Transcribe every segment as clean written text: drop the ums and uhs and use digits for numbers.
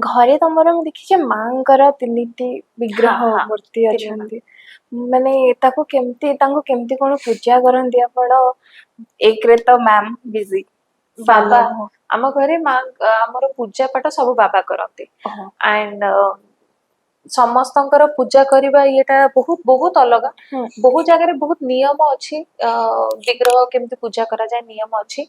ଘରେ ତମର ମୁଁ ଦେଖିଛି ମାଙ୍କର 3ଟି ବିଗ୍ରହ ହଁ, ମୂର୍ତ୍ତି ତିନି ମା। ଅଛନ୍ତି। ମାନେ ତାଙ୍କୁ କେମିତି କଣ ପୂଜା କରନ୍ତି ଆପଣ? ଏକରେ ତ ମ୍ୟାମ ବିଜି ବାବା ଆମ ଘରେ ମା ଆମର ପୂଜା ପାଠ ସବୁ ବାବା କରନ୍ତି। ଓହୋ। ଆଣ୍ଡ ସମସ୍ତଙ୍କର ପୂଜା କରିବା ଇଏଟା ବହୁତ ବହୁତ ଅଲଗା। ହୁଁ। ବହୁତ ଜାଗାରେ ବହୁତ ନିୟମ ଅଛି। ବିଗ୍ରହ କେମିତି ପୂଜା କରାଯାଏ ନିୟମ ଅଛି।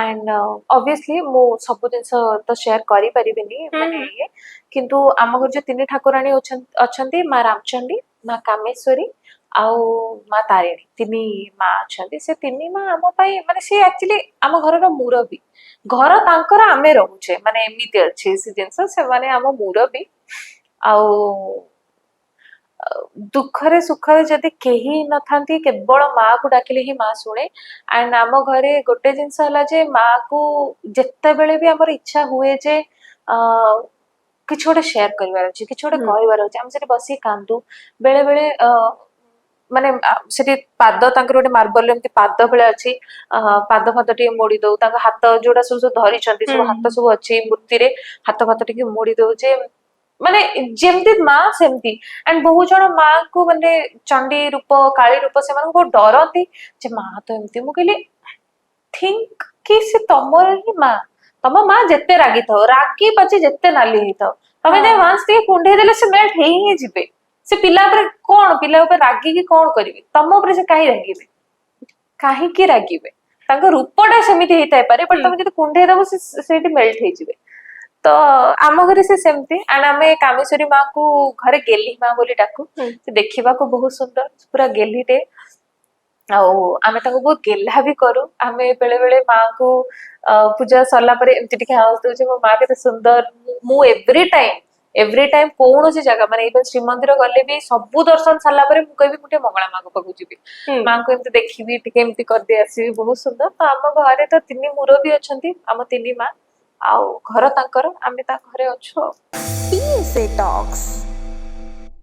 ଆଣ୍ଡ ଅବଭିୟସଲି ମୁଁ ସବୁ ଜିନିଷ ତ ସେୟାର କରିପାରିବିନି ମାନେ ଇଏ, କିନ୍ତୁ ଆମ ଘରେ ଯୋଉ 3 ଠାକୁରାଣୀ ଅଛନ୍ତି ମା ରାମଚଣ୍ଡୀ, ମା କାମେଶ୍ୱରୀ ଆଉ ମା ତାରିଣୀ, 3 ମା ଅଛନ୍ତି। ସେ 3 ମା ଆମ ପାଇଁ ମାନେ ସେ ଆକ୍ଚୁଆଲି ଆମ ଘରର ମୁରବୀ। ଘର ତାଙ୍କର ଆମେ ରହୁଛେ ମାନେ ଏମିତି ଅଛି ସେ ଜିନିଷ, ସେମାନେ ଆମ ମୁରବୀ। ଆଉ ଦୁଃଖରେ ସୁଖରେ ଯଦି କେହି ନଥାନ୍ତି କେବଳ ମା କୁ ଡାକିଲେ ହିଁ ମା ଶୁଣେ। ଆଣ୍ଡ ଆମ ଘରେ ଗୋଟେ ଜିନିଷ ହେଲା ଯେ ମା କୁ ଯେତେବେଳେ ବି ଆମର ଇଚ୍ଛା ହୁଏ ଯେ କିଛି ଗୋଟେ ସେୟାର କରିବାର ଅଛି, କିଛି ଗୋଟେ କହିବାର ଅଛି, ଆମେ ସେଠି ବସିକି କାନ୍ଦୁ। ବେଳେ ବେଳେ ମାନେ ସେଠି ପାଦ ତାଙ୍କର ଗୋଟେ ମାର୍ବଲ ଏମିତି ପାଦ ଭଳିଆ ଅଛି, ପାଦ ଫାଦ ଟିକେ ମୋଡି ଦଉ, ତାଙ୍କ ହାତ ଯୋଉଟା ସବୁ ଧରିଛନ୍ତି ସବୁ ହାତ ସବୁ ଅଛି ମୂର୍ତ୍ତିରେ, ହାତ ଫାତ ଟିକେ ମୋଡି ଦଉଛେ। ମାନେ ଯେମିତି ମା ସେମିତି। ଆଣ୍ଡ ବହୁତ ଜଣ ମାଙ୍କୁ ମାନେ ଚଣ୍ଡୀ ରୂପ କାଳୀ ରୂପ ସେମାନଙ୍କୁ ବହୁତ ଡରନ୍ତି ଯେ ମା ତ ଏମିତି। ମୁଁ କହିଲି ଥିଙ୍କ କି ସେ ତମର ହିଁ ମା। ତମ ମା ଯେତେ ରାଗିଥାଉ, ରାଗି ପାଚି ଯେତେ ନାଲି ହେଇଥାଉ, ତମେ ଯାଇ ୱାନ୍ସ ଟିକେ କୁଣ୍ଢେଇ ଦେଲେ ସେ ମେଲ୍ଟ ହେଇ ହିଁ ଯିବେ। ସେ ପିଲା ଉପରେ କଣ, ପିଲା ଉପରେ ରାଗିକି କଣ କରିବେ? ତମ ଉପରେ ସେ କାହିଁ ରାଗିବେ? କାହିଁକି ରାଗିବେ? ତାଙ୍କ ରୂପଟା ସେମିତି ହେଇଥାଇପାରେ, ବଟ ତମେ ଯଦି କୁଣ୍ଢେଇ ଦବ ସେଇଠି ମେଲ୍ଟ ହେଇଯିବେ। ତ ଆମ ଘରେ ସେ ସେମିତି। ଆଣ୍ଡ ଆମେ କାମେଶ୍ୱରୀ ମାଙ୍କୁ ଘରେ ଗେହ୍ଲି ମା ବୋଲି ଡାକୁ। ସେ ଦେଖିବାକୁ ବହୁତ ସୁନ୍ଦର, ପୁରା ଗେହ୍ଲିଟେ। ଆଉ ଆମେ ତାଙ୍କୁ ବହୁତ ଗେହ୍ଲା ବି କରୁ। ଆମେ ବେଳେ ବେଳେ ମାଙ୍କୁ ପୂଜା ସରିଲା ପରେ ଏମିତି ଟିକେ ହାଉସ ଦଉଛେ ମୋ ମା କେତେ ସୁନ୍ଦର। ମୁଁ ଏଭ୍ରି ଟାଇମ କୌଣସି ଜାଗା ମାନେ ଏଇ ଶ୍ରୀମନ୍ଦିର ଗଲେ ବି ସବୁ ଦର୍ଶନ ସାରିଲା ପରେ ମୁଁ କହିବି ମୁଁ ଟିକେ ମଙ୍ଗଳା ମାଙ୍କ ପାଖକୁ ଯିବି, ମାଙ୍କୁ ଏମିତି ଦେଖିବି, ଟିକେ ଏମିତି କରିଦେଇ ଆସିବି। ବହୁତ ସୁନ୍ଦର। ତ ଆମ ଘରେ ତ 3 ମୁରବୀ ଅଛନ୍ତି, ଆମ 3 ମା। ଆଉ ଘର ତାଙ୍କର, ଆମେ ତାଙ୍କ ଘରେ ଅଛୁ ଆଉ। PSA Talks